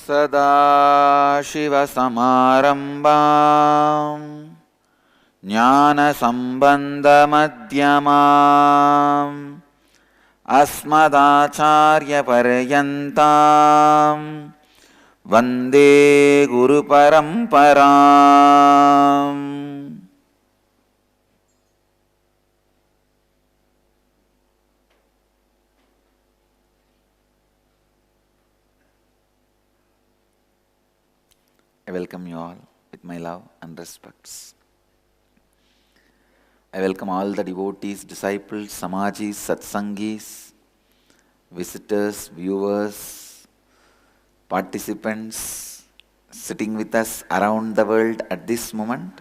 सदाशिवसमारम्भां ज्ञानसम्बन्धमध्यमाम् अस्मदाचार्यपर्यन्तां वन्दे गुरुपरम्पराम्। I welcome you all with my love and respects. I welcome all the devotees, disciples, samajis, satsangis, visitors, viewers, participants sitting with us around the world at this moment.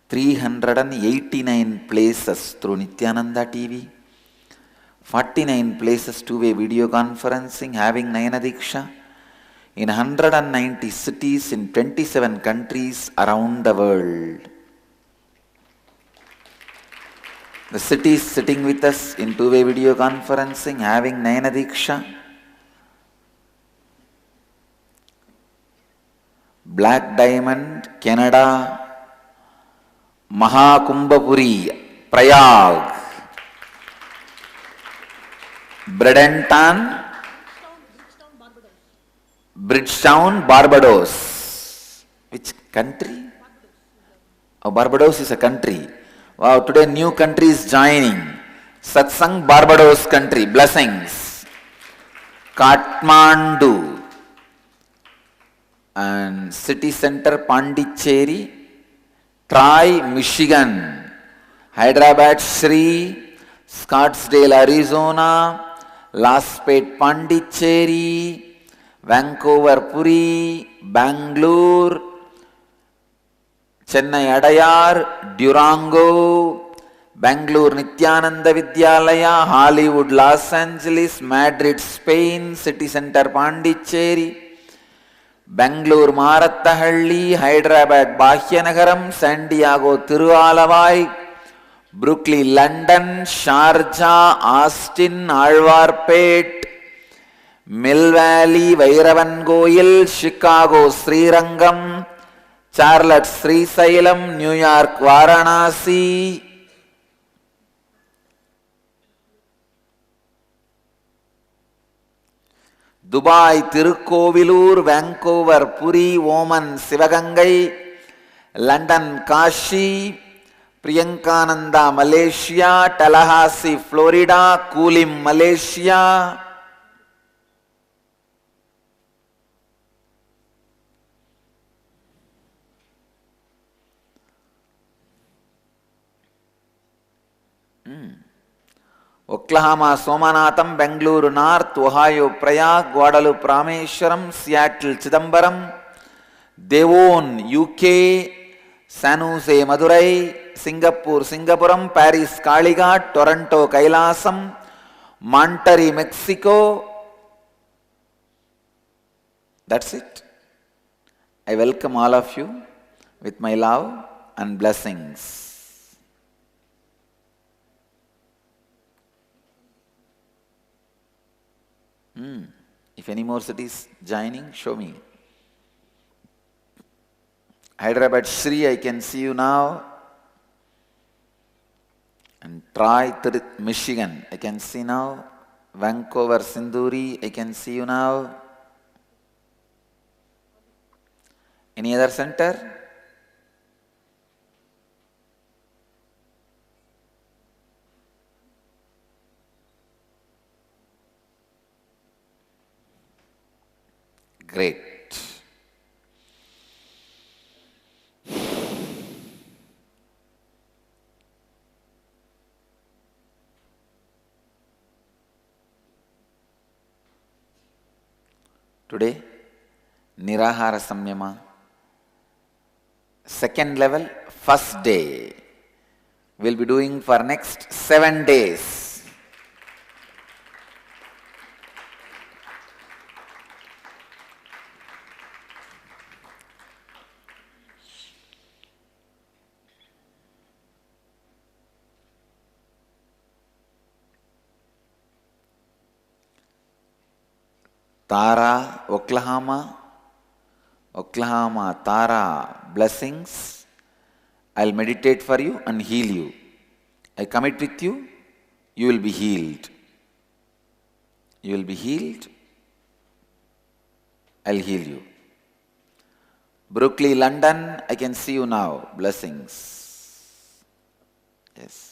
389 places through Nityananda TV, 49 places two-way video conferencing having Nayana Diksha, in 190 cities in 27 countries around the world. The cities sitting with us in two-way video conferencing having Nayana Diksha, Black Diamond, Canada, Mahakumbhapuri, Prayag, Bradenton, Bridgetown, Barbados. Which country? Oh, Barbados is a country. Wow, today new country is joining. Satsang Barbados country. Blessings. Kathmandu. And city center Pondicherry. Troy, Michigan. Hyderabad, Sri. Scottsdale, Arizona. Laspet, Pondicherry. Vancouver, Puri, Bangalore, Chennai, Adayar, Durango, Bangalore, Nityananda Vidyalaya, Hollywood, Los Angeles, Madrid, Spain, City Center, Pondicherry, Bangalore, Marattahalli, Hyderabad, Bahyanagaram, San Diego, Tiruvalavai, Brooklyn, London, Sharjah, Austin, Alwarpet, Mill Valley, Vairavangoyil, Chicago, Srirangam, Charlotte, Srisailam, New York, Varanasi, Dubai, Tirukovilur, Vancouver, Puri, Oman, Sivagangai, London, Kashi, Priyankananda, Malaysia, Tallahassee, Florida, Kulim, Malaysia, Oklahoma, Somanatham, Bangalore North, Ohio, Prayag, Guadalupe, Rameshwaram, Seattle, Chidambaram, Devon, UK, San Jose, Madurai, Singapore, Singapuram, Paris, Kalighat, Toronto, Kailasam, Monterrey, Mexico. That's it. I welcome all of you with my love and blessings. If any more cities joining, show me. Hyderabad, Sri, I can see you now. And Troy, Michigan, I can see now. Vancouver, Sinduri, I can see you now. Any other center? Great. Today, Nirahara Samyama, second level, first day. We'll be doing for next 7 days. Tara, Oklahoma, Oklahoma, Tara, blessings. I'll meditate for you and heal you. I commit with you, you will be healed. You will be healed. I'll heal you. Brooklyn, London, I can see you now. Blessings. Yes.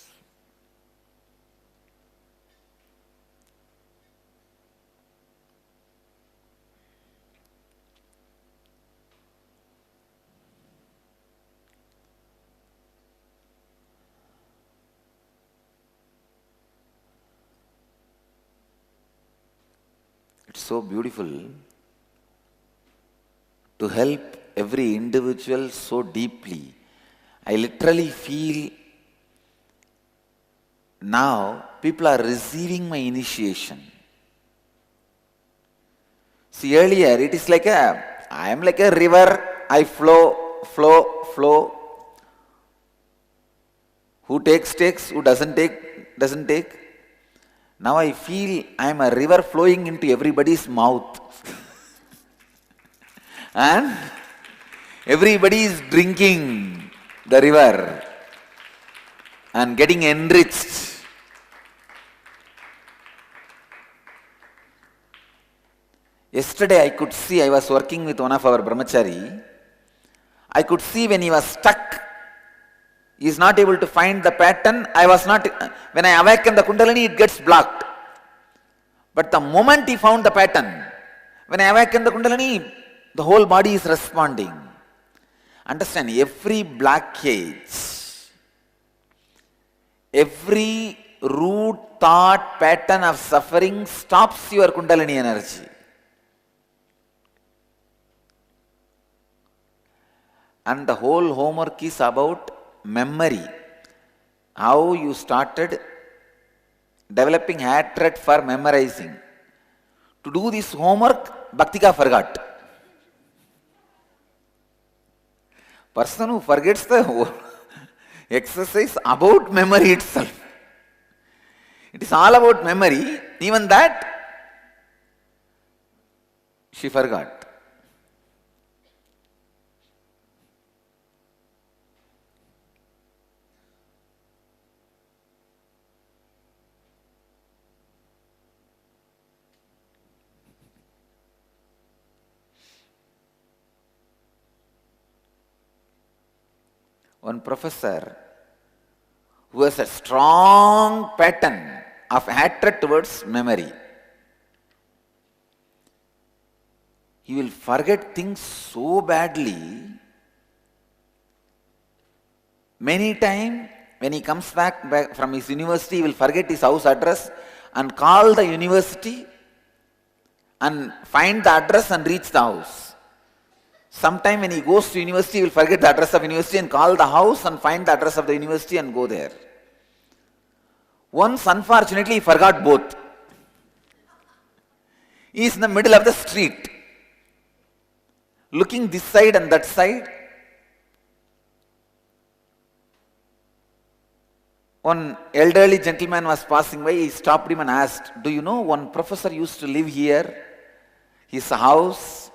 It's so beautiful to help every individual so deeply. I literally feel now people are receiving my initiation. See, earlier it is like I am like a river, I flow. Who takes, who doesn't take. Now I feel I am a river flowing into everybody's mouth. And everybody is drinking the river and getting enriched. Yesterday I could see, I was working with one of our brahmachari. I could see when he was stuck, he is not able to find the pattern. When I awaken the Kundalini, it gets blocked. But the moment he found the pattern, when I awaken the Kundalini, the whole body is responding. Understand, every blockage, every root thought pattern of suffering stops your Kundalini energy. And the whole homework is about memory. How you started developing hatred for memorizing. To do this homework, Bhaktika forgot. Person who forgets the whole exercise about memory itself. It is all about memory. Even that, she forgot. One professor who has a strong pattern of hatred towards memory. He will forget things so badly. Many times when he comes back from his university, he will forget his house address and call the university and find the address and reach the house. Sometime when he goes to university, he will forget the address of university and call the house and find the address of the university and go there. Once, unfortunately, he forgot both. He is in the middle of the street, looking this side and that side. One elderly gentleman was passing by. He stopped him and asked, "Do you know one professor used to live here? His house?"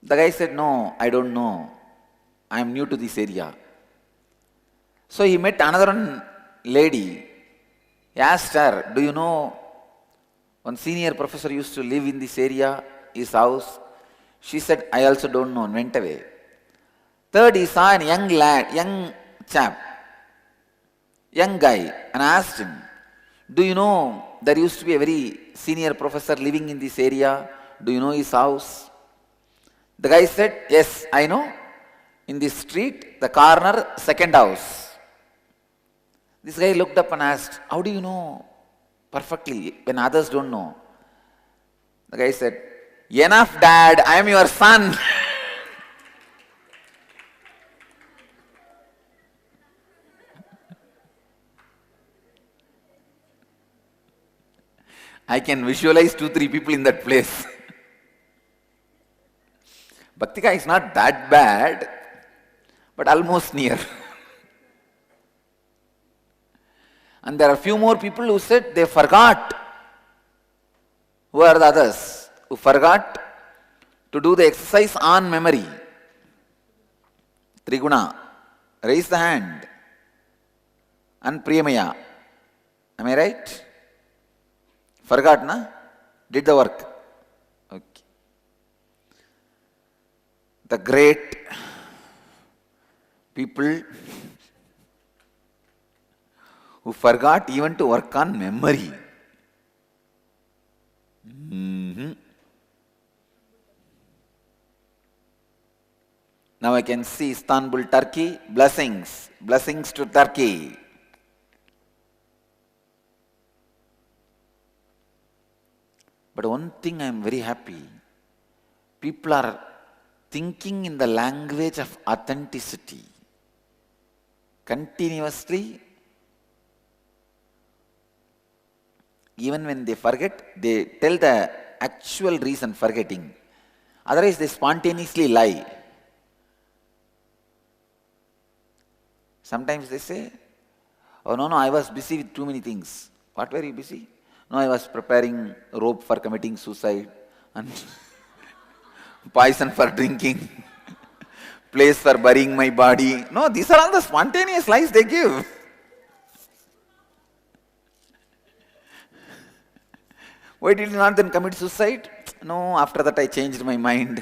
The guy said, "No, I don't know. I am new to this area." So he met another lady. He asked her, "Do you know one senior professor used to live in this area, his house?" She said, "I also don't know," and went away. Third, he saw a young guy, and asked him, "Do you know there used to be a very senior professor living in this area? Do you know his house?" The guy said, "Yes, I know. In this street, the corner, second house." This guy looked up and asked, "How do you know perfectly when others don't know?" The guy said, "Enough, Dad, I am your son." I can visualize 2-3 people in that place. Bhaktika is not that bad, but almost near. And there are few more people who said they forgot. Who are the others? Who forgot to do the exercise on memory. Triguna, raise the hand. And Priyamaya, am I right? Forgot, na? Did the work. Okay. The great people who forgot even to work on memory. Now I can see Istanbul, Turkey. Blessings. Blessings to Turkey. But one thing I am very happy. People are thinking in the language of authenticity. Continuously, even when they forget, they tell the actual reason forgetting. Otherwise, they spontaneously lie. Sometimes they say, oh no, I was busy with too many things. What were you busy? No, I was preparing rope for committing suicide and poison for drinking, place for burying my body. No, these are all the spontaneous lies they give. Why did you not then commit suicide? No, after that I changed my mind.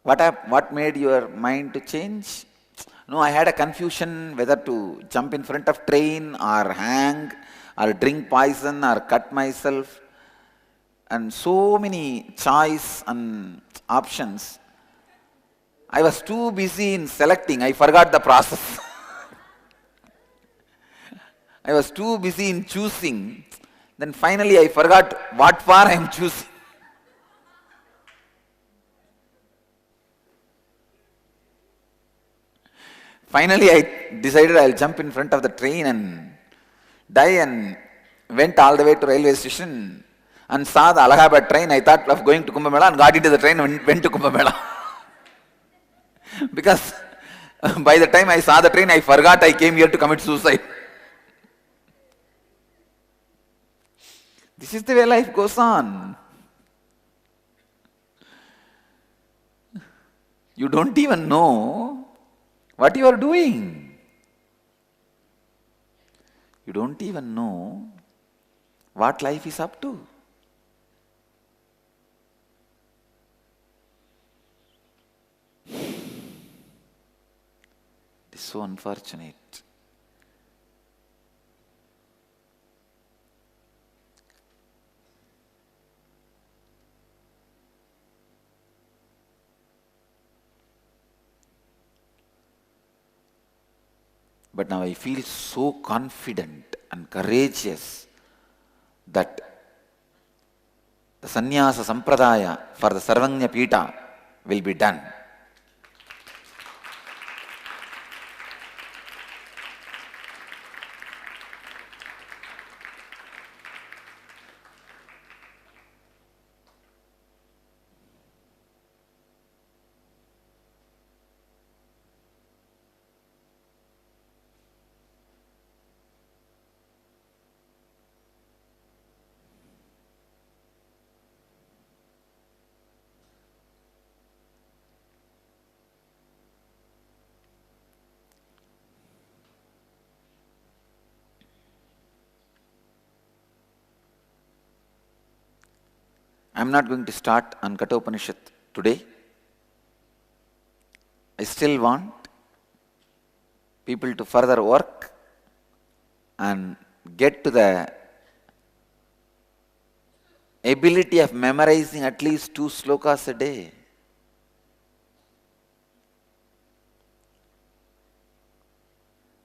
What made your mind to change? No, I had a confusion whether to jump in front of train or hang or drink poison or cut myself. And so many choice and options. I was too busy in selecting, I forgot the process. I was too busy in choosing. Then finally I forgot what for I am choosing. Finally I decided I'll jump in front of the train and die, and went all the way to railway station and saw the Allahabad train. I thought of going to Kumbh Mela and got into the train and went to Kumbh Mela. Because by the time I saw the train, I forgot I came here to commit suicide. This is the way life goes on. You don't even know what you are doing. You don't even know what life is up to. It is so unfortunate. But now I feel so confident and courageous that the Sannyasa Sampradaya for the Sarvanya Pita will be done. I am not going to start on Kathopanishad today. I still want people to further work and get to the ability of memorizing at least 2 slokas a day.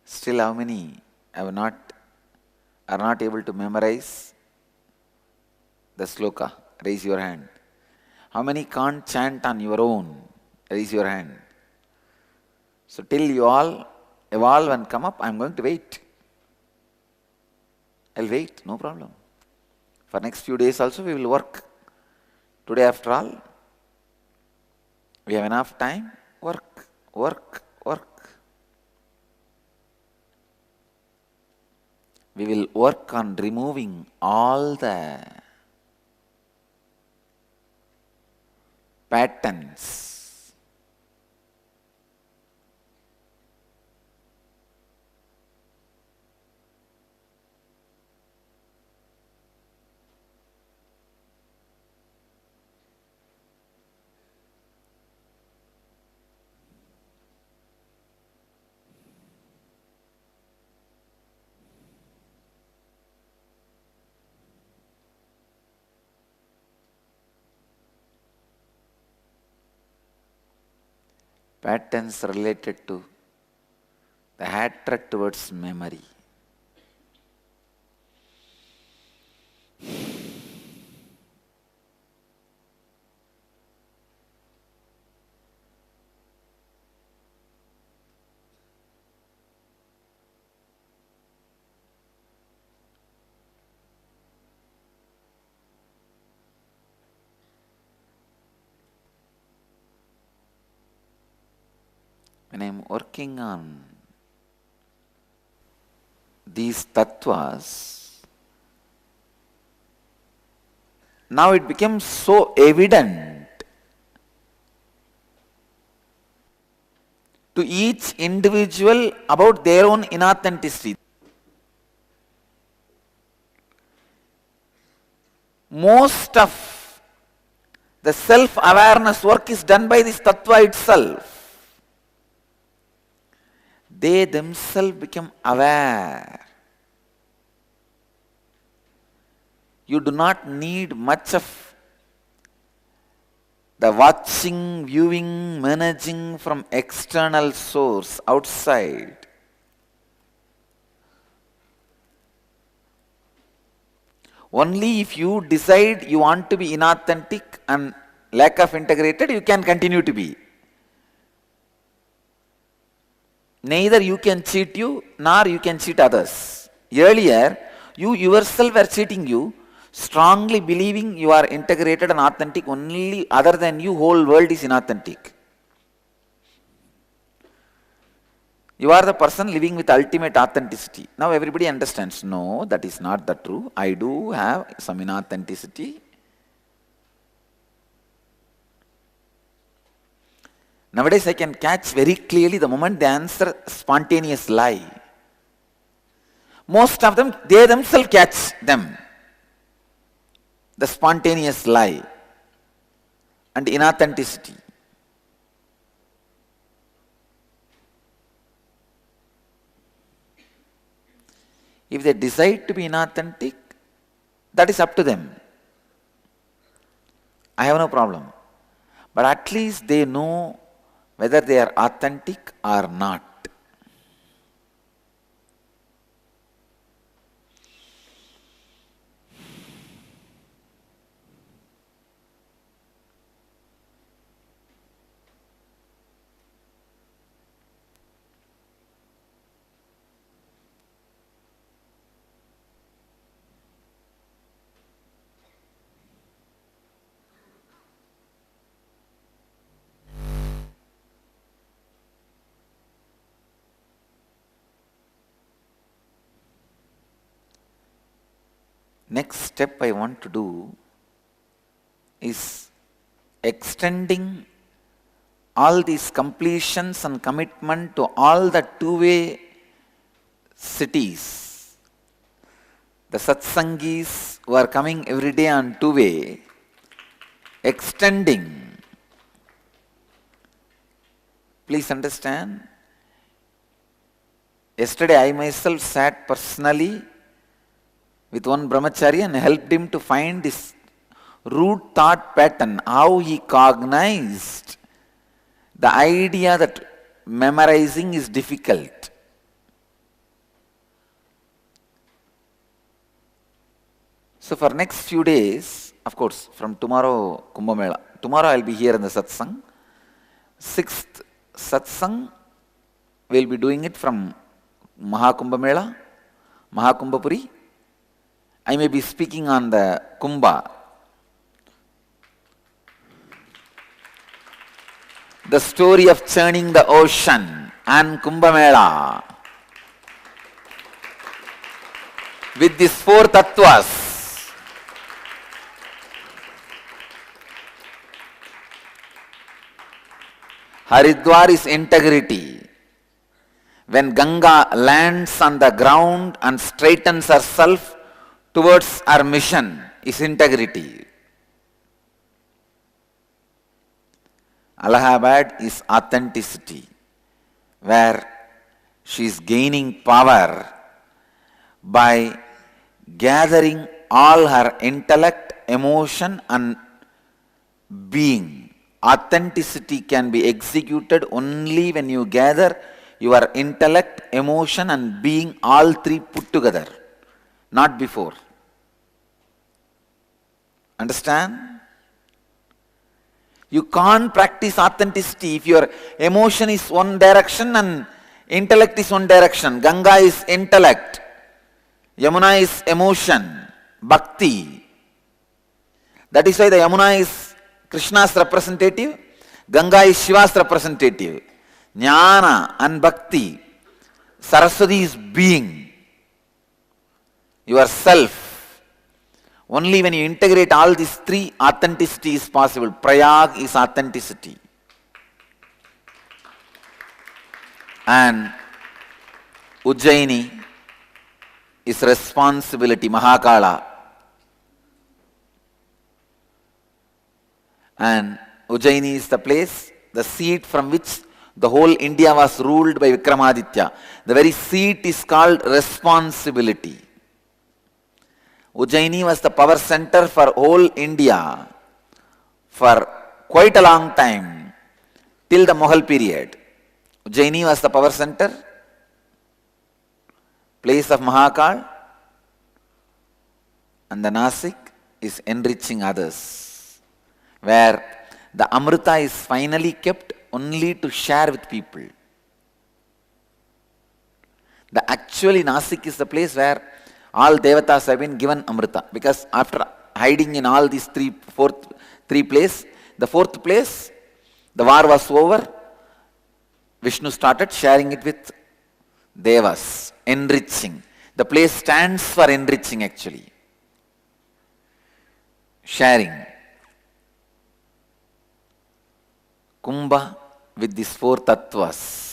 Still, how many are not able to memorize the sloka? Raise your hand. How many can't chant on your own? Raise your hand. So till you all evolve and come up, I am going to wait. I'll wait, no problem. For next few days also we will work. Today after all, we have enough time. Work, work, work. We will work on removing all the patterns. Patterns related to the hatred towards memory. When I am working on these tattvas, now it becomes so evident to each individual about their own inauthenticity. Most of the self-awareness work is done by this tattva itself. They themselves become aware. You do not need much of the watching, viewing, managing from external source outside. Only if you decide you want to be inauthentic and lack of integrated, you can continue to be. Neither you can cheat you, nor you can cheat others. Earlier, you yourself were cheating you, strongly believing you are integrated and authentic, only other than you, whole world is inauthentic. You are the person living with ultimate authenticity. Now everybody understands, no, that is not the true. I do have some inauthenticity. Nowadays I can catch very clearly the moment they answer spontaneous lie. Most of them, they themselves catch them. The spontaneous lie and inauthenticity. If they decide to be inauthentic, that is up to them. I have no problem. But at least they know whether they are authentic or not. Next step I want to do is extending all these completions and commitment to all the two-way cities. The satsangis who are coming every day on two-way, extending. Please understand, yesterday I myself sat personally with one brahmachari and helped him to find this root thought pattern, how he cognized the idea that memorizing is difficult. So for next few days, of course, from tomorrow Kumbh Mela, tomorrow I will be here in the satsang. 6th satsang, we will be doing it from Mahakumbh Mela, Mahakumbhapuri. I may be speaking on the Kumbha. The story of churning the ocean and Kumbh Mela. With these 4 tattvas. Haridwar is integrity. When Ganga lands on the ground and straightens herself towards her mission, is integrity. Allahabad is authenticity, where she is gaining power by gathering all her intellect, emotion and being. Authenticity can be executed only when you gather your intellect, emotion and being, all three put together, not before. Understand? You can't practice authenticity if your emotion is one direction and intellect is one direction. Ganga is intellect, Yamuna is emotion, bhakti. That is why the Yamuna is Krishna's representative, Ganga is Shiva's representative. Jnana and bhakti. Saraswati is being, yourself. Only when you integrate all these three, authenticity is possible. Prayag is authenticity. And Ujjaini is responsibility, Mahakala. And Ujjaini is the place, the seat from which the whole India was ruled by Vikramaditya. The very seat is called responsibility. Ujjaini was the power center for whole India for quite a long time, till the Mughal period. Ujjaini was the power center, place of Mahakal, and the Nasik is enriching others, where the Amrita is finally kept only to share with people. Actually Nasik is the place where all Devatas have been given Amrita, because after hiding in all these three places, the fourth place, the war was over, Vishnu started sharing it with Devas, enriching. The place stands for enriching actually. Sharing. Kumbha with these four tattvas.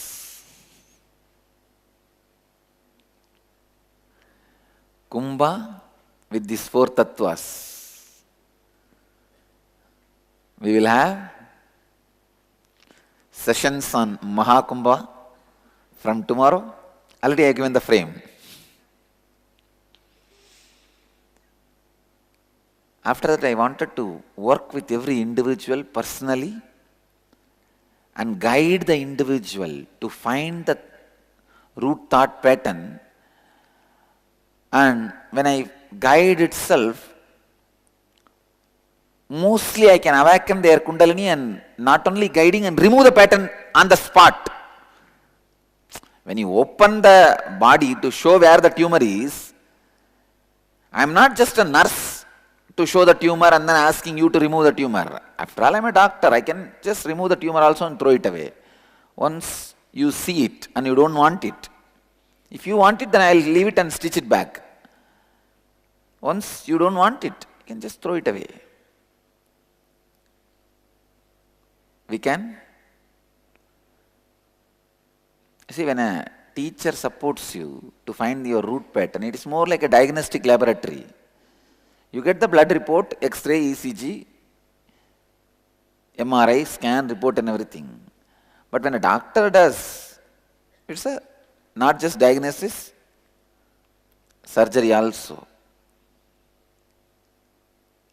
Kumbha with these four tattvas. We will have sessions on Mahakumbha from tomorrow. Already I have given the frame. After that I wanted to work with every individual personally and guide the individual to find the root thought pattern. And when I guide itself, mostly I can awaken their Kundalini and not only guiding and remove the pattern on the spot. When you open the body to show where the tumor is, I am not just a nurse to show the tumor and then asking you to remove the tumor. After all, I am a doctor. I can just remove the tumor also and throw it away. Once you see it and you don't want it. If you want it, then I will leave it and stitch it back. Once you don't want it, you can just throw it away. We can. See, when a teacher supports you to find your root pattern, it is more like a diagnostic laboratory. You get the blood report, X-ray, ECG, MRI, scan, report and everything. But when a doctor does, it's not just diagnosis, surgery also.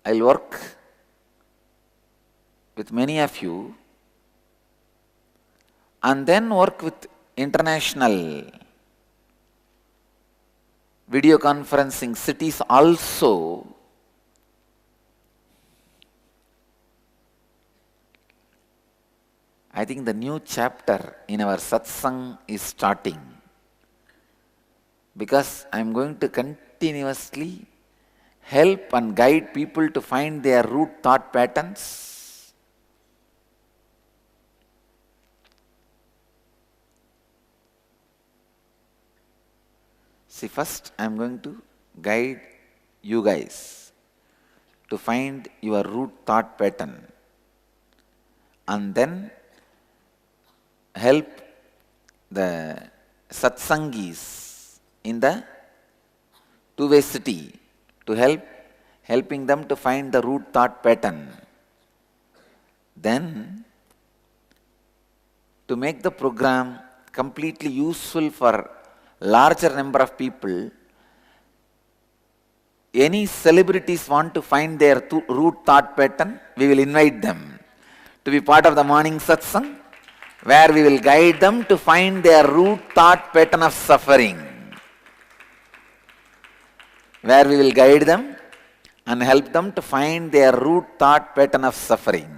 I'll work with many of you and then work with international video conferencing cities also. I think the new chapter in our satsang is starting, because I am going to continuously help and guide people to find their root thought patterns. See, first I am going to guide you guys to find your root thought pattern, and then help the satsangis in the two-way city to helping them to find the root thought pattern. Then, to make the program completely useful for larger number of people, any celebrities want to find their root thought pattern, we will invite them to be part of the morning satsang, where we will guide them to find their root thought pattern of suffering. Where we will guide them and help them to find their root thought pattern of suffering.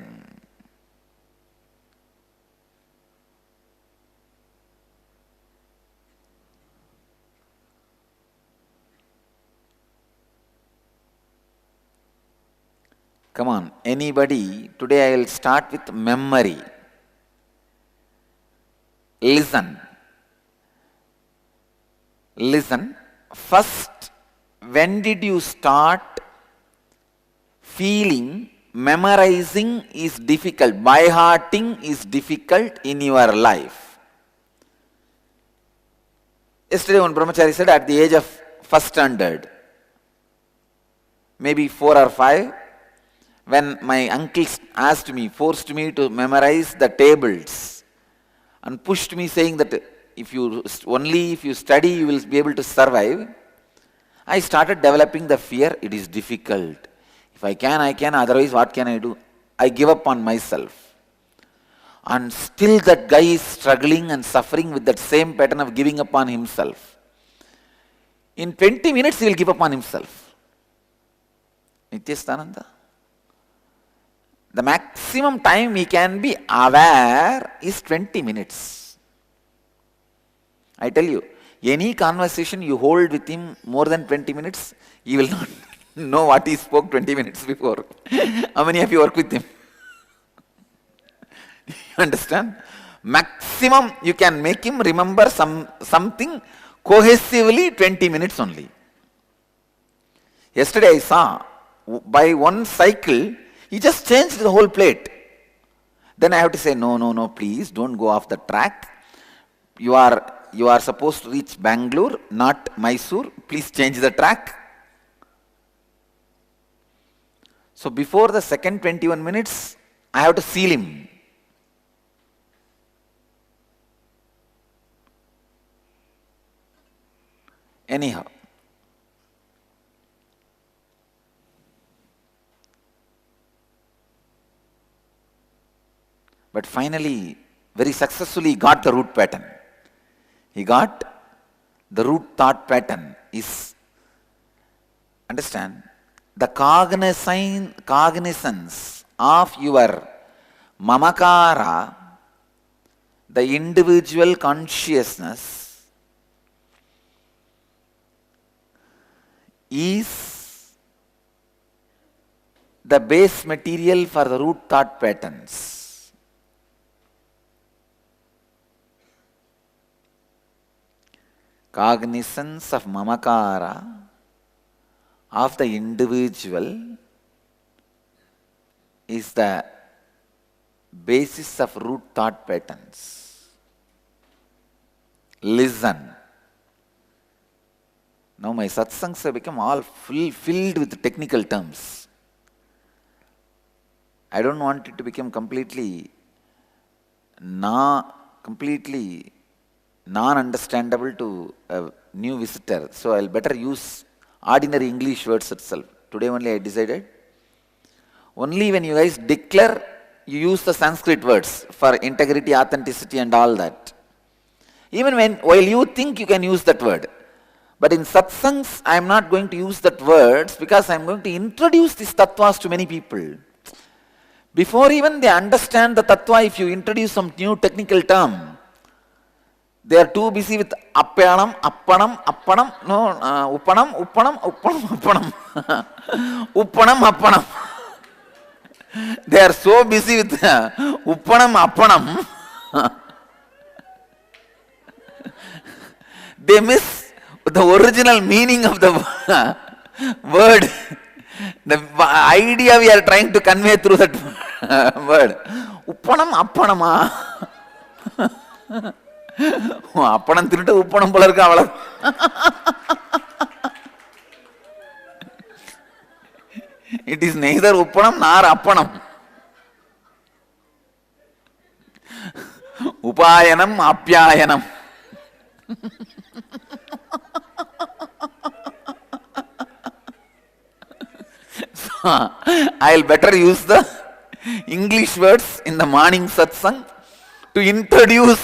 Come on, anybody, today I will start with memory. Listen. Listen. First, when did you start feeling memorizing is difficult, by hearting is difficult in your life? Yesterday one brahmachari said at the age of first standard, maybe 4 or 5, when my uncle asked me, forced me to memorize the tables and pushed me saying that if you study you will be able to survive, I started developing the fear, it is difficult. If I can, I can, otherwise what can I do? I give up on myself. And still that guy is struggling and suffering with that same pattern of giving up on himself. In 20 minutes he will give up on himself. Nityastananda. The maximum time he can be aware is 20 minutes. I tell you, any conversation you hold with him more than 20 minutes, he will not know what he spoke 20 minutes before. How many of you work with him? You understand? Maximum you can make him remember something cohesively 20 minutes only. Yesterday I saw, by one cycle, he just changed the whole plate. Then I have to say, no, please don't go off the track. You are supposed to reach Bangalore, not Mysore. Please change the track. So before the second 21 minutes, I have to seal him. Anyhow. But finally, very successfully got the root pattern. He got the root thought pattern is, understand, the cognizance of your mamakara, the individual consciousness, is the base material for the root thought patterns. Cognizance of mamakara of the individual is the basis of root thought patterns. Listen. Now my satsangs have become all filled with technical terms. I don't want it to become completely non-understandable to a new visitor. So I'll better use ordinary English words itself. Today only I decided. Only when you guys declare, you use the Sanskrit words for integrity, authenticity and all that. Even while you think you can use that word. But in satsangs, I am not going to use that words because I am going to introduce these tattvas to many people. Before even they understand the tattva, if you introduce some new technical term, they are too busy with appanam, uppanam. They are so busy with appanam. They miss the original meaning of the word. The idea we are trying to convey through that word. Uppanam, appanama. அப்பணம் திருட்டு உப்பணம் போல இருக்கு அவ்வளவு. It is neither உப்பணம் நார் அப்பணம். உபாயனம் ஆப்யாயனம். I'll better use the English words in the morning satsang to introduce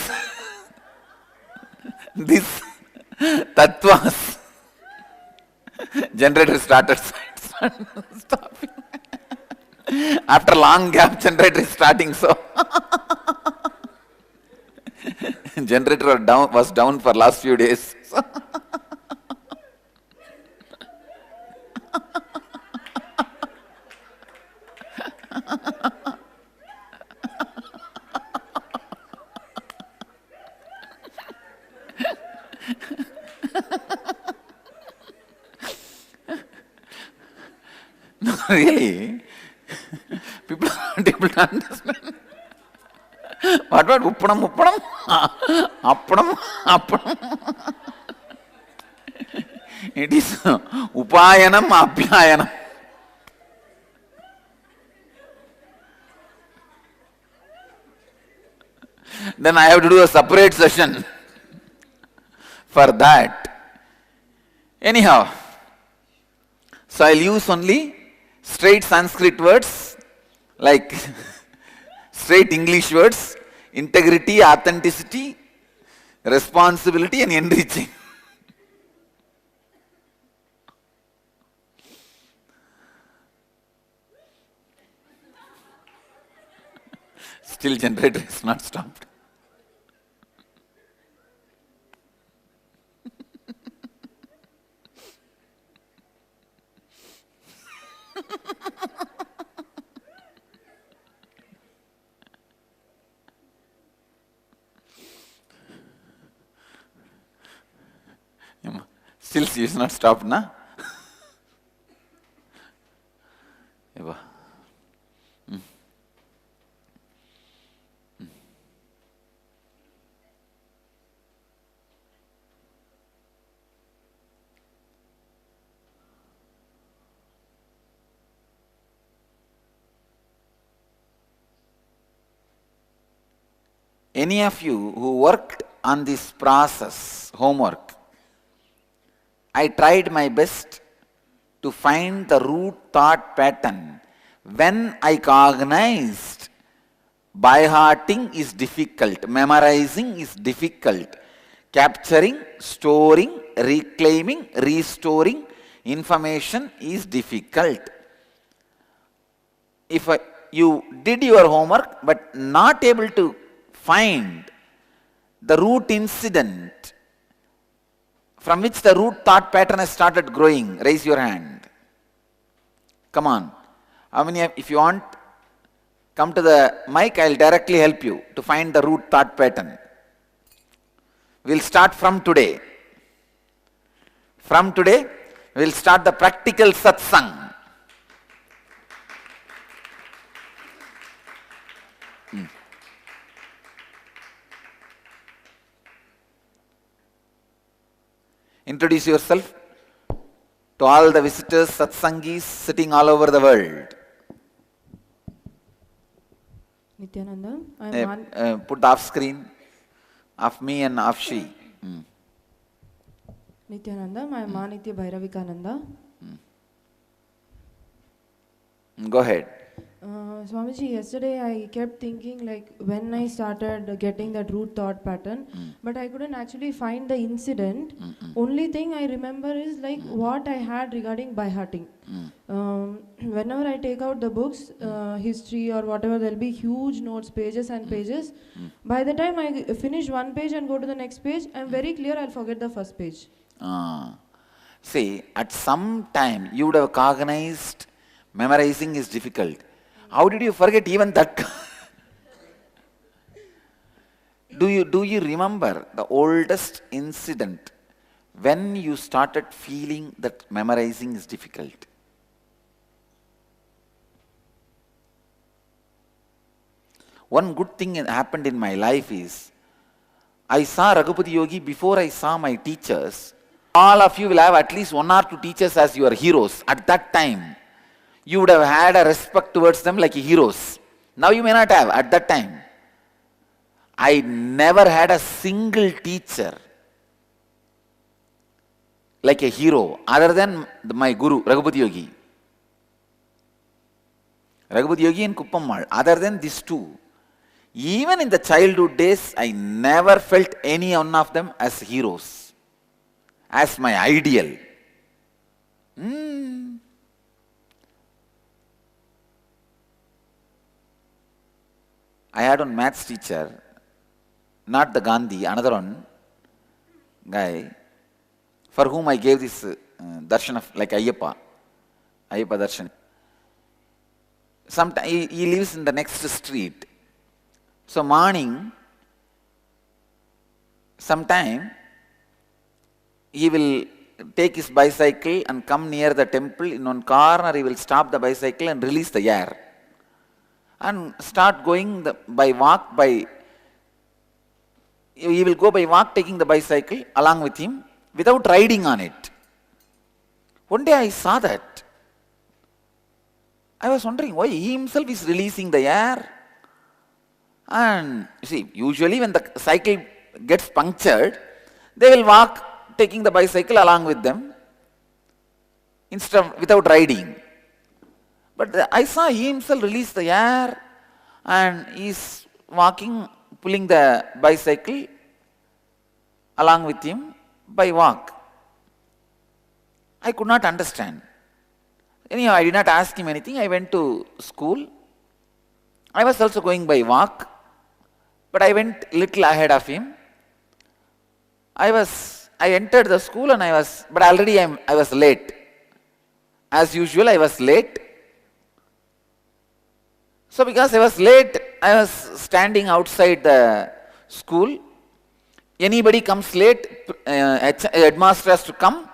this tattvas. Generator started stopping. After long gap, generator is starting, so generator was down for last few days. No, really, people aren't able to understand. What uppanam, uppanam, appanam, appanam. It is upayanam, apyayanam. Then I have to do a separate session for that. Anyhow, so I'll use only straight Sanskrit words, like straight English words: integrity, authenticity, responsibility, and enriching. Still generator is not stopped. Still she is not stopped, na? Any of you who worked on this process, homework, I tried my best to find the root thought pattern when I cognized by hearting is difficult, memorizing is difficult, capturing, storing, reclaiming, restoring information is difficult. If you did your homework but not able to find the root incident from which the root thought pattern has started growing, raise your hand. Come on. How many, if you want, come to the mic, I'll directly help you to find the root thought pattern. We'll start from today. From today, we'll start the practical satsang. Introduce yourself to all the visitors, satsangis sitting all over the world. Nityananda, put off screen, of me and of she. Nityananda, I am Manitya Bhairavikananda. Go ahead. Swamiji, yesterday I kept thinking like when I started getting that root thought pattern, but I couldn't actually find the incident. Only thing I remember is like what I had regarding by hearting. Whenever I take out the books, history or whatever, there'll be huge notes, pages and pages. By the time I finish one page and go to the next page, I'm very clear I'll forget the first page. See, at some time you would have cognized memorizing is difficult. How did you forget even that? Do you remember the oldest incident when you started feeling that memorizing is difficult? One good thing that happened in my life is I saw Raghupati Yogi before I saw my teachers. All of you will have at least 1 or 2 teachers as your heroes. At that time, you would have had a respect towards them like heroes. Now you may not have at that time. I never had a single teacher like a hero other than my guru, Raghupati Yogi. Raghupati Yogi and Kuppammal. Other than these two, even in the childhood days, I never felt any one of them as heroes, as my ideal. I had one maths teacher, not the Gandhi, another one guy, for whom I gave this darshan of like Ayyappa darshan. Sometimes he lives in the next street. So morning, sometime he will take his bicycle and come near the temple. In one corner, he will stop the bicycle and release the air and start going by walk. He will go by walk, taking the bicycle along with him without riding on it. One day I saw that. I was wondering why he himself is releasing the air. And you see, usually when the cycle gets punctured, they will walk taking the bicycle along with them instead of without riding. But I saw he himself release the air and he is walking, pulling the bicycle along with him by walk. I could not understand. Anyhow, I did not ask him anything. I went to school. I was also going by walk, but I went little ahead of him. I entered the school and but already I was late. As usual, I was late. So because I was late, I was standing outside the school. Anybody comes late, headmaster has to come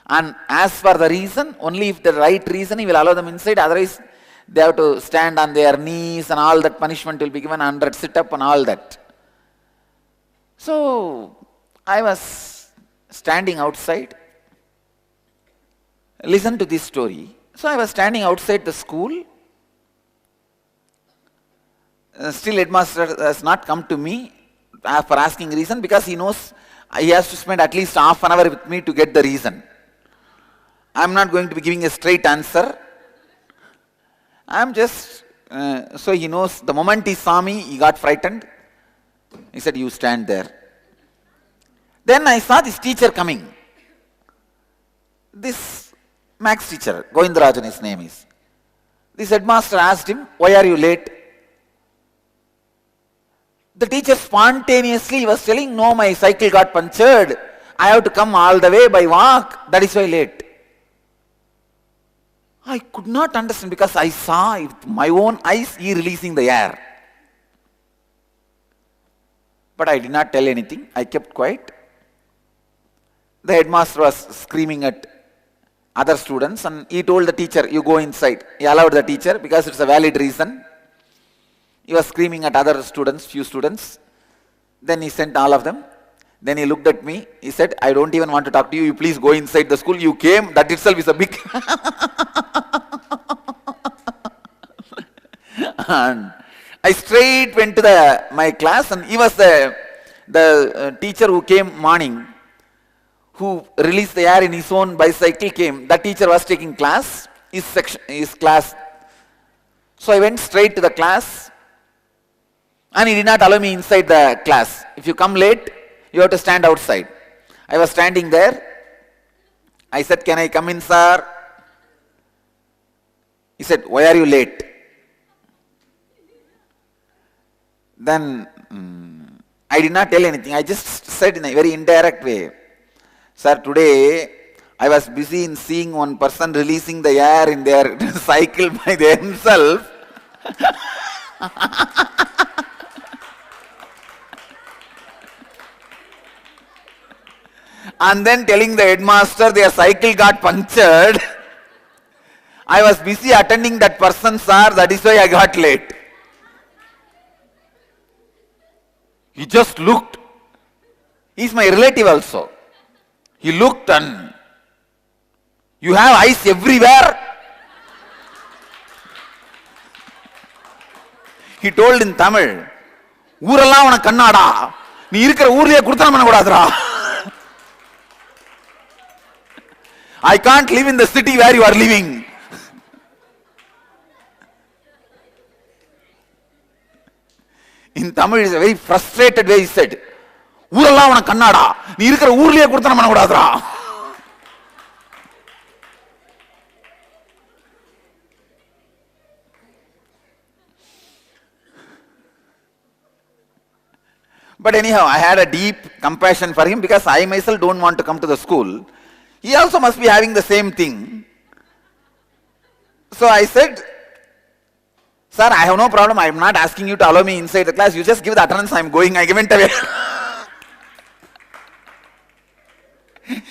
and ask for the reason. Only if the right reason, he will allow them inside. Otherwise, they have to stand on their knees and all that punishment will be given, 100 sit-up and all that. So, I was standing outside. Listen to this story. So, I was standing outside the school. Still, headmaster has not come to me for asking reason because he knows he has to spend at least half an hour with me to get the reason. I am not going to be giving a straight answer. I am just, so he knows the moment he saw me, he got frightened. He said, "You stand there." Then I saw this teacher coming. This maths teacher, Govindarajan his name is. This headmaster asked him, "Why are you late?" The teacher spontaneously was telling, "No, my cycle got punctured. I have to come all the way by walk. That is why late." I could not understand because I saw with my own eyes he releasing the air. But I did not tell anything. I kept quiet. The headmaster was screaming at other students and he told the teacher, "You go inside." He allowed the teacher because it's a valid reason. He was screaming at other students, few students. Then he sent all of them. Then he looked at me. He said, "I don't even want to talk to you. You please go inside the school. You came. That itself is a big..." And I straight went to my class and he was the teacher who came morning, who released the air in his own bicycle came. That teacher was taking class, his class. So I went straight to the class and he did not allow me inside the class. If you come late, you have to stand outside. I was standing there. I said, "Can I come in, sir?" He said, "Why are you late?" Then I did not tell anything. I just said in a very indirect way, "Sir, today I was busy in seeing one person releasing the air in their cycle by themselves." And then telling the headmaster their cycle got punctured. "I was busy attending that person, sir, that is why I got late." He just looked He's my relative also. He looked and, you have eyes everywhere? He told in Tamil, ஊரெல்லாம் உனக்கு கண்ணாடா, நீ இருக்கிற ஊர்லயே குடுத்தனம் பண்ண கூடாதுடா. I can't live in the city where you are living. In Tamil, it's a very frustrated way he said, ஊரெல்லாம் உனக்கு கண்ணாடா, நீ இருக்கிற ஊர்லயே குடுத்தனம் பண்ண கூடாதுடா. But anyhow, I had a deep compassion for him because I myself don't want to come to the school. He also must be having the same thing. So I said, sir, I have no problem. I am not asking you to allow me inside the class. You just give the attendance. I am going. I went away.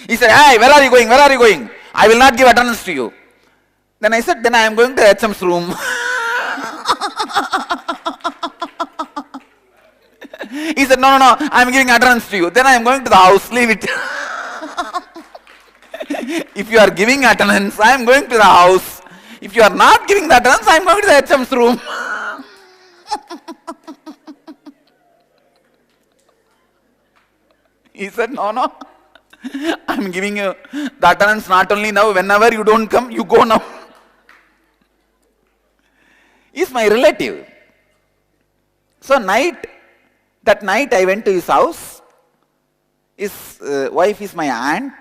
He said, hey, where are you going? Where are you going? I will not give attendance to you. Then I said, then I am going to HM's room. He said, no, I am giving attendance to you. Then I am going to the house. Leave it. If you are giving attendance, I am going to the house. If you are not giving the attendance, I am going to the HM's room. He said, no, I am giving you the attendance not only now, whenever you don't come, you go now. He's my relative. So that night I went to his house. His wife is my aunt.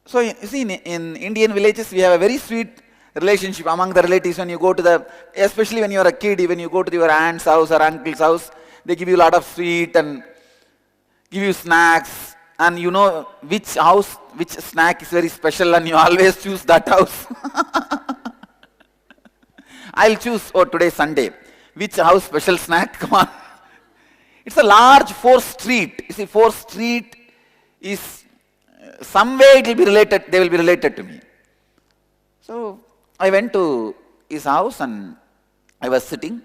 So you see, in Indian villages, we have a very sweet relationship among the relatives. When you go to especially when you are a kid, when you go to your aunt's house or uncle's house, they give you a lot of sweet and give you snacks. And you know which snack is very special, and you always choose that house. I'll choose, today Sunday. Which house special snack? Come on. It's a large 4th street. You see, 4th street is, some way it will be related, they will be related to me. So, I went to his house and I was sitting.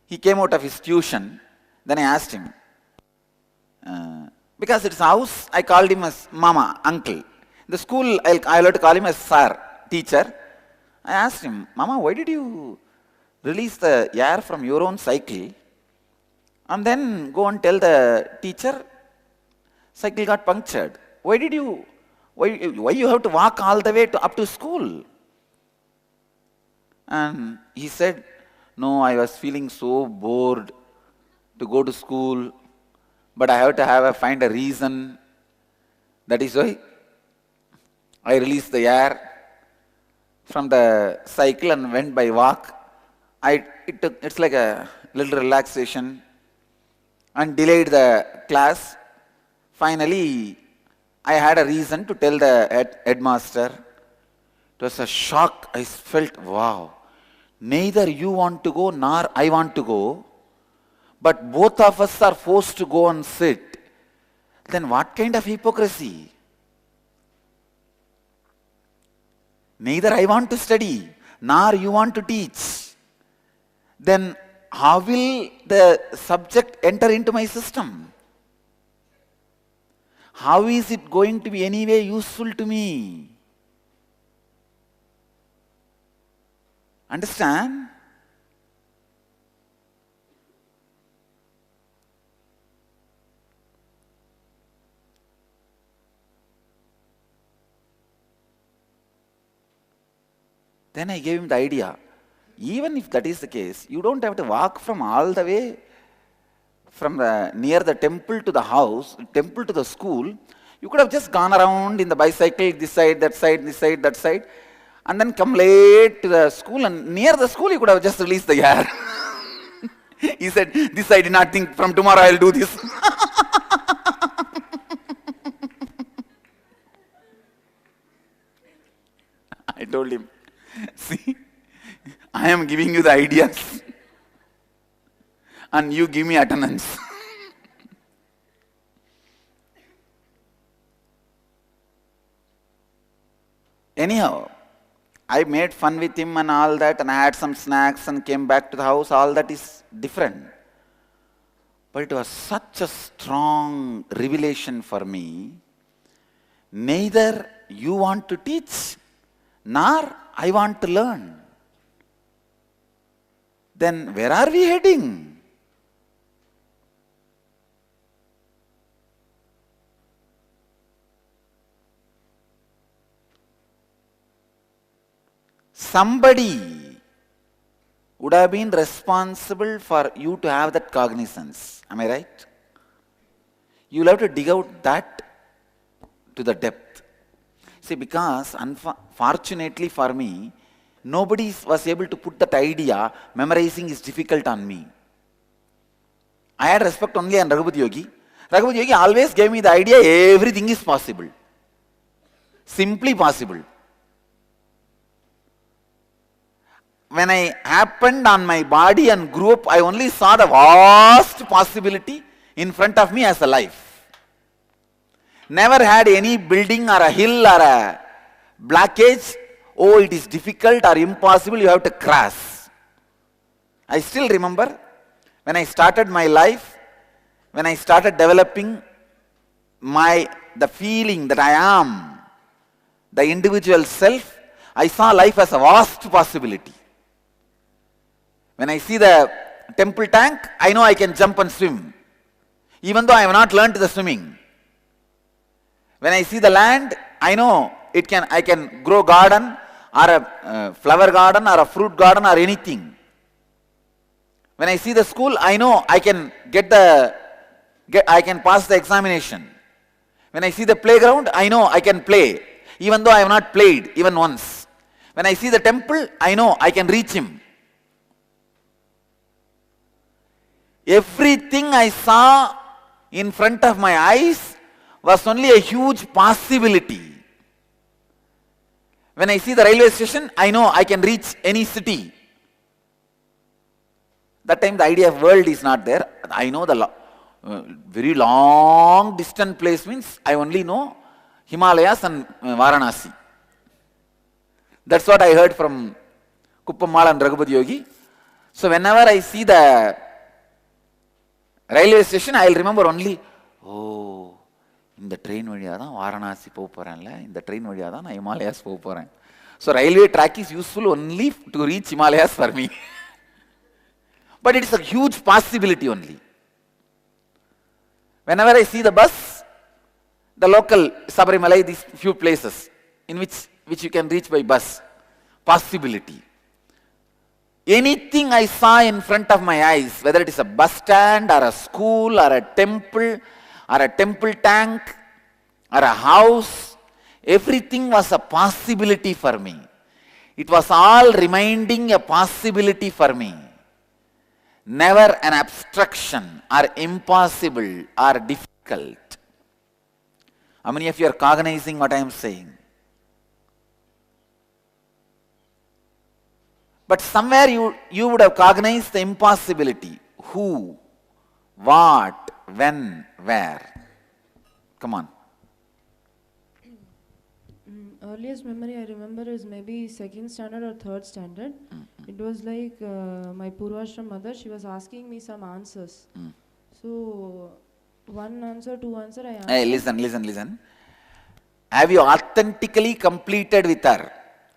He came out of his tuition. Then I asked him, because it's house, I called him as Mama, uncle. In the school, I'll have to call him as Sir, teacher. I asked him, Mama, why did you release the air from your own cycle and then go and tell the teacher cycle got punctured? Why you have to walk all the way up to school? And he said, no, I was feeling so bored to go to school, but I have to find a reason. That is why I released the air from the cycle and went by walk. It's like a little relaxation and delayed the class. Finally, I had a reason to tell the headmaster. It was a shock. I felt, wow, neither you want to go nor I want to go, but both of us are forced to go and sit. Then what kind of hypocrisy? Neither I want to study, nor you want to teach. Then how will the subject enter into my system? How is it going to be any way useful to me? Understand? Then I gave him the idea. Even if that is the case, you don't have to walk from all the way from near the temple to the house, temple to the school. You could have just gone around in the bicycle, this side, that side, this side, that side, and then come late to the school, and near the school you could have just released the air. He said, this I did not think, from tomorrow I will do this. I told him, see, I am giving you the ideas and you give me attendance. Anyhow, I made fun with him and all that, and I had some snacks and came back to the house. All that is different. But it was such a strong revelation for me. Neither you want to teach, nor I want to learn. Then where are we heading? Somebody would have been responsible for you to have that cognizance. Am I right? You'll have to dig out that to the depth. See, because unfortunately for me, nobody was able to put that idea. Memorizing is difficult on me. I had respect only on Raghupati Yogi. Raghupati Yogi always gave me the idea everything is possible. Simply possible. When I happened on my body and grew up, I only saw the vast possibility in front of me as a life. Never had any building or a hill or a blockage. Oh, it is difficult or impossible, you have to cross. I still remember when I started my life, when I started developing the feeling that I am the individual self, I saw life as a vast possibility. When I see the temple tank, I know I can jump and swim, even though I have not learned the swimming. When I see the land, I know I can grow garden or a flower garden or a fruit garden or anything. When I see the school, I know I can I can pass the examination. When I see the playground, I know I can play, even though I have not played even once. When I see the temple, I know I can reach him. Everything I saw in front of my eyes was only a huge possibility. When I see the railway station, I know I can reach any city. That time the idea of world is not there. I know the very long distant place means I only know Himalayas and Varanasi. That's what I heard from Kuppammal and Raghupati Yogi. So whenever I see the railway station, I will remember only, oh, in the train valiya dhaan Varanasi poporanla, in the train valiya dhaan na Himalayas poporan. So railway track is useful only to reach Himalayas for me. But it is a huge possibility only. Whenever I see the bus, the local Sabarimala, these few places in which you can reach by bus, possibility. Anything I saw in front of my eyes, whether it is a bus stand or a school or a temple tank or a house, everything was a possibility for me. It was all reminding a possibility for me. Never an abstraction or impossible or difficult. How many of you are cognizing what I am saying? But somewhere you would have cognized the impossibility. Who, what, when, where. Come on. Earliest memory I remember is maybe second standard or third standard. It was like my Purvashram mother, she was asking me some answers. So, one answer, two answer I answered. Hey, listen. Have you authentically completed with her?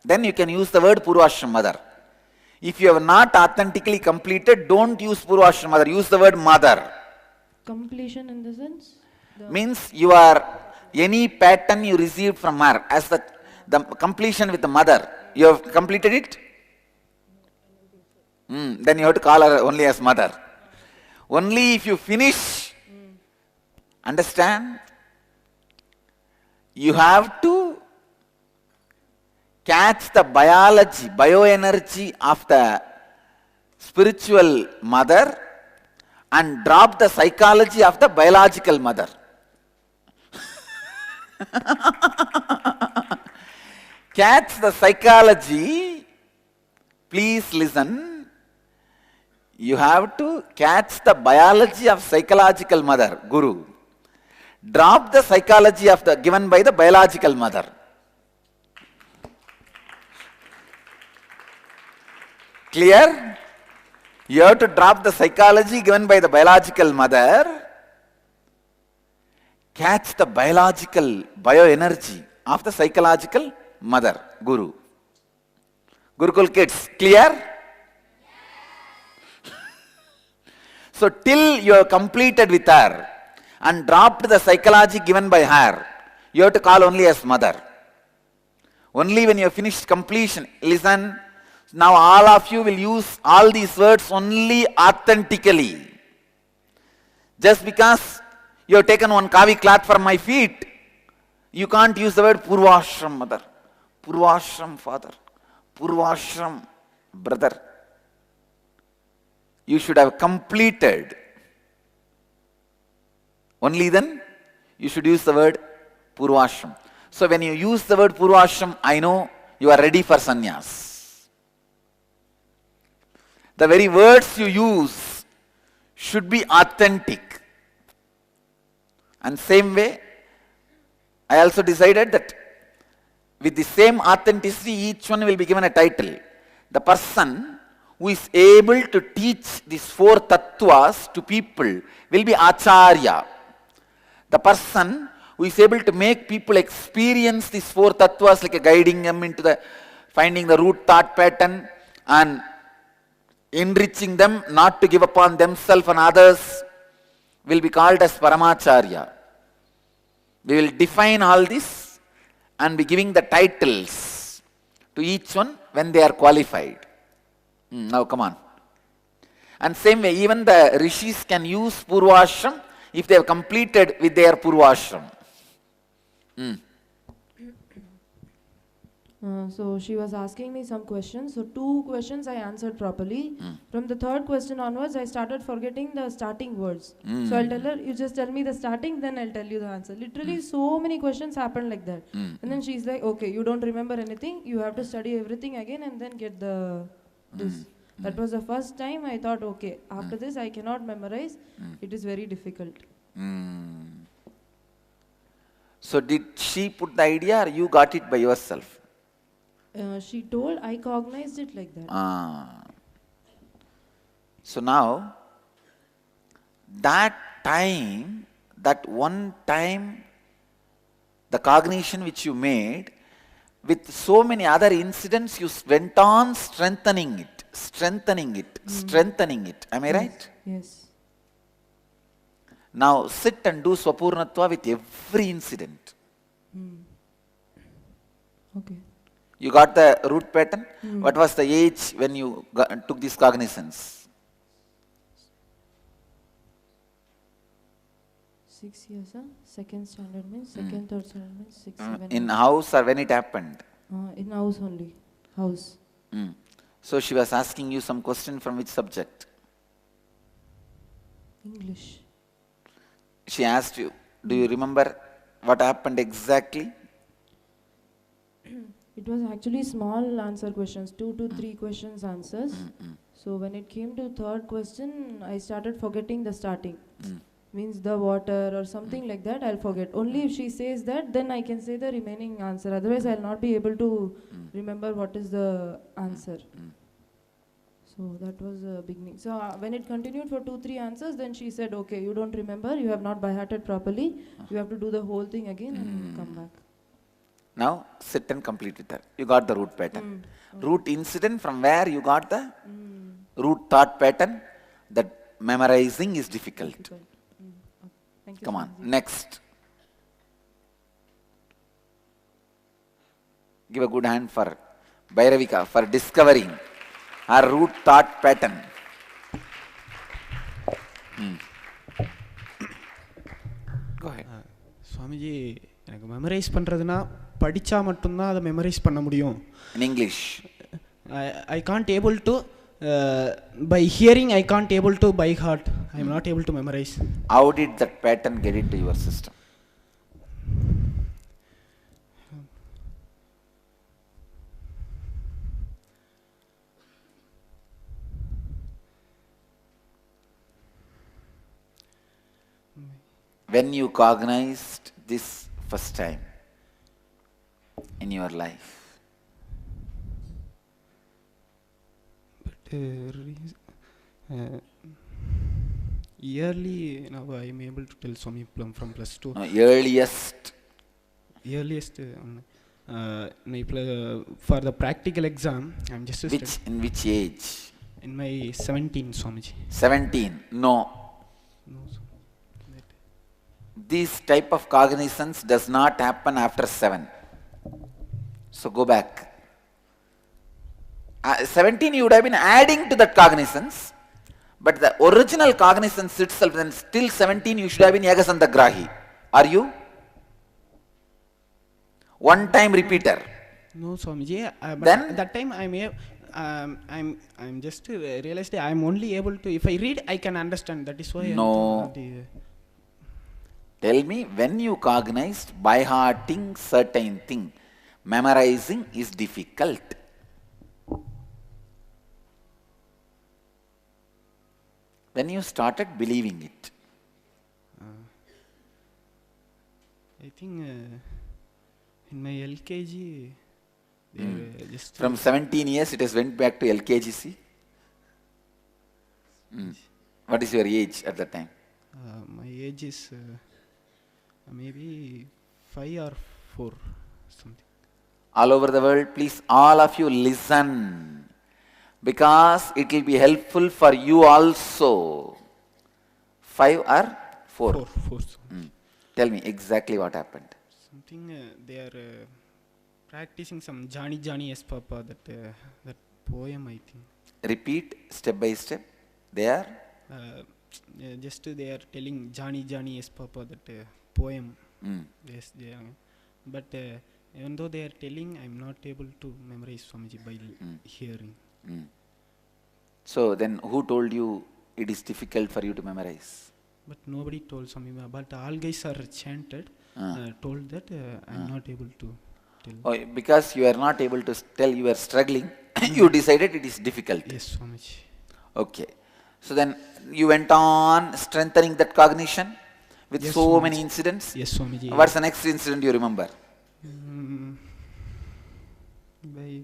Then you can use the word Purvashram mother. If you have not authentically completed, don't use Purvashram mother, use the word mother. Completion in the sense? Means you are, any pattern you received from her as the completion with the mother, you have completed it? Then you have to call her only as mother. Only if you finish, understand? You have to catch the biology, bioenergy of the spiritual mother and drop the psychology of the biological mother. Catch the psychology, please listen. You have to catch the biology of psychological mother, Guru. Drop the psychology of the given by the biological mother. Clear? You have to drop the psychology given by the biological mother, catch the biological bioenergy of the psychological mother, Guru. Gurukul kids, clear? So till you have completed with her and dropped the psychology given by her, you have to call only as mother. Only when you have finished completion, listen, now all of you will use all these words only authentically. Just because you have taken one kavi cloth from my feet, you can't use the word Purvashram mother, Purvashram father, Purvashram brother. You should have completed. Only then you should use the word Purvashram. So when you use the word Purvashram, I know you are ready for sannyas. The very words you use should be authentic. And same way, I also decided that with the same authenticity, each one will be given a title. The person who is able to teach these four tattvas to people will be Acharya. The person who is able to make people experience these four tattvas, like guiding them into the finding the root thought pattern and enriching them not to give upon themselves and others, will be called as Paramacharya. We will define all this and be giving the titles to each one when they are qualified. Now come on. And same way, even the rishis can use Purvashram if they have completed with their Purvashram. So she was asking me some questions. So 2 questions I answered properly. From the 3rd question onwards, I started forgetting the starting words. So I'll tell her, you just tell me the starting, then I'll tell you the answer. Literally so many questions happened like that. And then she's like, okay, you don't remember anything. You have to study everything again and then get this. That was the first time I thought, okay, after this I cannot memorize. It is very difficult. So did she put the idea or you got it by yourself? She told, I cognized it like that. So now, that time, that one time, the cognition which you made, with so many other incidents, you went on strengthening it, strengthening it, strengthening it. Am I right? Yes. Now sit and do Swapurnatva with every incident. Okay. You got the root pattern? What was the age when you took these cognizance? 6 years, huh? 2nd standard means, 2nd, 3rd standard means 6, 7. In house or when it happened? In house only. House. So she was asking you some question from which subject? English. She asked you, do you remember what happened exactly? It was actually small answer questions, 2 to 3 questions answers. So when it came to 3rd question, I started forgetting the starting. Means the water or something like that, I'll forget. Only if she says that, then I can say the remaining answer. Otherwise, I'll not be able to remember what is the answer. So that was a beginning. So when it continued for 2-3 answers, then she said, okay, you don't remember, you have not by-hearted properly, you have to do the whole thing again and come back. Now sit and complete with that. You got the root pattern. Root incident from where you got the root thought pattern, that memorizing is difficult. Thank you. Come on, next. Give a good hand for Bhairavika for discovering her root thought pattern. Go ahead. Swamiji எனக்கு memorise பண்ணுறதுனா படித்தா மட்டும்தான் அதை memorise பண்ண முடியும். In English. I can't able to, by hearing I can't able to by heart. I am not able to memorize. How did that pattern get into your system? When you cognized this first time in your life? But Uh, Yearly, now I am able to tell Swami from plus 2. No, earliest. Earliest, for the practical exam, I'm just In which age? in my 17, Swamiji. 17. No. No, This type of cognizance does not happen after 7. So go back. 17 you would have been adding to that cognizance, but the original cognizance itself, then still 17 you should have been Yagasanta Grahi. Are you? One time repeater. no, Swamiji. But Then? at that time I'm just realized I'm only able to, if I read, I can understand. That is why. No. Tell me, when you cognized by hearting certain thing, memorizing is difficult. When you started believing it. I think in my LKG, they were just From 17 years it has went back to LKGC. What is your age at that time? my age is maybe 5 or 4 something. All over the world, please all of you listen, because it will be helpful for you also. 5 or 4? 4. Tell me exactly what happened. Something they are practicing some Jani Jani Es Papa, that poem, I think. Repeat step by step. They are Just they are telling Jani Jani Es Papa, that poem. Yes, but even though they are telling, I'm not able to memorize Swamiji by hearing. So then who told you it is difficult for you to memorize? But nobody told Swami. But all guys are chanted, told that I'm not able to tell. Oh, because you are not able to tell, you are struggling, you decided it is difficult. Yes, Swamiji. Okay. So then you went on strengthening that cognition with Yes, so Swamiji. many incidents. Yes, Swamiji. What's the next incident you remember? By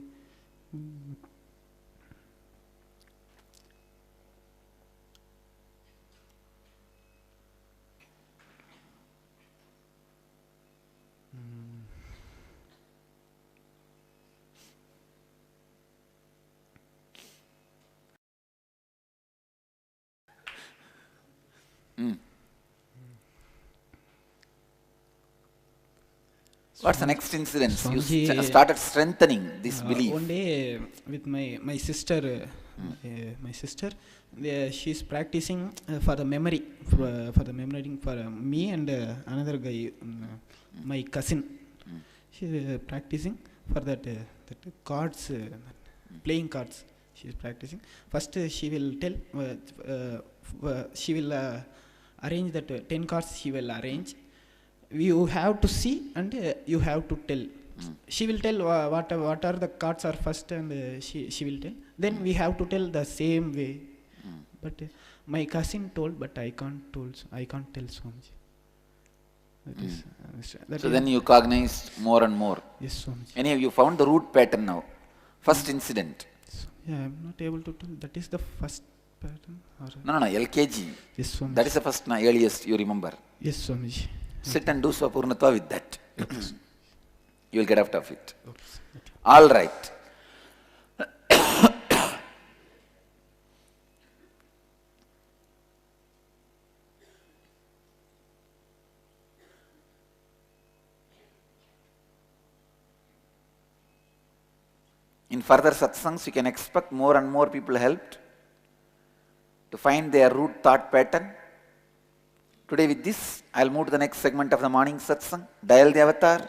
What's the next incident? You Swamiji, started strengthening this belief. one day with my sister, she's practicing for the memory, for the memorizing for me and another guy, my cousin. She's practicing for that cards, playing cards. She's practicing. First, she will tell. She will arrange that 10 cards. She will arrange. You have to see and you have to tell. She will tell what are the cards are first, and she will tell. Then we have to tell the same way. But my cousin told, but I can't tell Swamiji. So then you cognized more and more. Yes, Swamiji. Anyhow, you found the root pattern now. First incident. Yeah, I'm not able to tell. That is the first pattern. Or No, LKG. yes, Swamiji. That is the first, earliest you remember. Yes, Swamiji. Sit and do Swapurnatva with that. You will get out of it. Okay. All right. In further satsangs, you can expect more and more people helped to find their root thought pattern. Today with this, I'll move to the next segment of the morning satsang. Dial the avatar.